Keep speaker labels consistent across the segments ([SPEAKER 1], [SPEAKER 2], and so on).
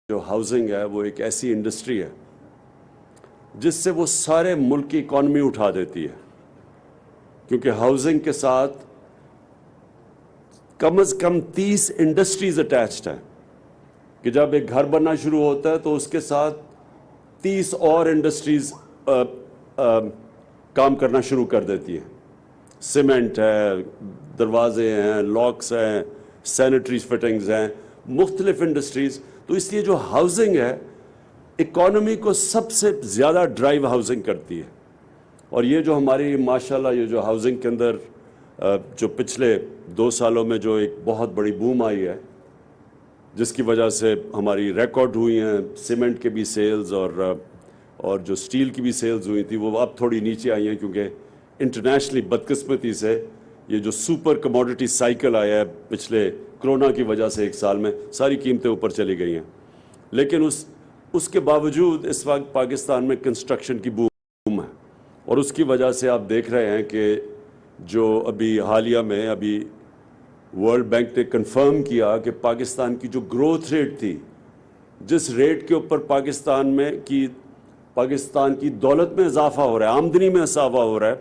[SPEAKER 1] جو ہاؤسنگ ہے وہ ایک ایسی انڈسٹری ہے جس سے وہ سارے ملک کی اکانومی اٹھا دیتی ہے، کیونکہ ہاؤسنگ کے ساتھ کم از کم 30 انڈسٹریز اٹیچڈ ہیں کہ جب ایک گھر بننا شروع ہوتا ہے تو اس کے ساتھ 30 اور انڈسٹریز کام کرنا شروع کر دیتی ہیں۔ سیمنٹ ہے، دروازے ہیں، لاکس ہیں، سینیٹری فٹنگز ہیں، مختلف انڈسٹریز۔ تو اس لیے جو ہاؤسنگ ہے اکانومی کو سب سے زیادہ ڈرائیو ہاؤسنگ کرتی ہے، اور یہ جو ہماری ماشاءاللہ یہ جو ہاؤسنگ کے اندر جو پچھلے 2 سالوں میں جو ایک بہت بڑی بوم آئی ہے، جس کی وجہ سے ہماری ریکارڈ ہوئی ہیں سیمنٹ کے بھی سیلز اور جو سٹیل کی بھی سیلز ہوئی تھی وہ اب تھوڑی نیچے آئی ہیں، کیونکہ انٹرنیشنلی بدقسمتی سے یہ جو سپر کموڈٹی سائیکل آیا ہے پچھلے کرونا کی وجہ سے 1 سال میں ساری قیمتیں اوپر چلی گئی ہیں۔ لیکن اس کے باوجود اس وقت پاکستان میں کنسٹرکشن کی بوم ہے، اور اس کی وجہ سے آپ دیکھ رہے ہیں کہ جو ابھی حالیہ میں ورلڈ بینک نے کنفرم کیا کہ پاکستان کی جو گروتھ ریٹ تھی، جس ریٹ کے اوپر پاکستان کی دولت میں اضافہ ہو رہا ہے، آمدنی میں اضافہ ہو رہا ہے،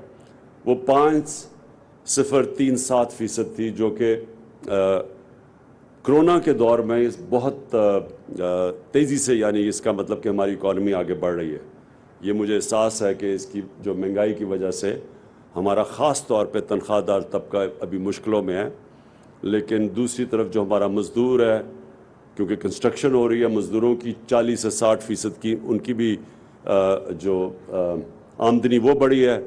[SPEAKER 1] وہ 5.037% تھی، جو کہ کرونا کے دور میں بہت تیزی سے، یعنی اس کا مطلب کہ ہماری اکانومی آگے بڑھ رہی ہے۔ یہ مجھے احساس ہے کہ اس کی جو مہنگائی کی وجہ سے ہمارا خاص طور پہ تنخواہ دار طبقہ ابھی مشکلوں میں ہے، لیکن دوسری طرف جو ہمارا مزدور ہے، کیونکہ کنسٹرکشن ہو رہی ہے، مزدوروں کی 40 سے 60% کی ان کی بھی جو آمدنی وہ بڑھی ہے۔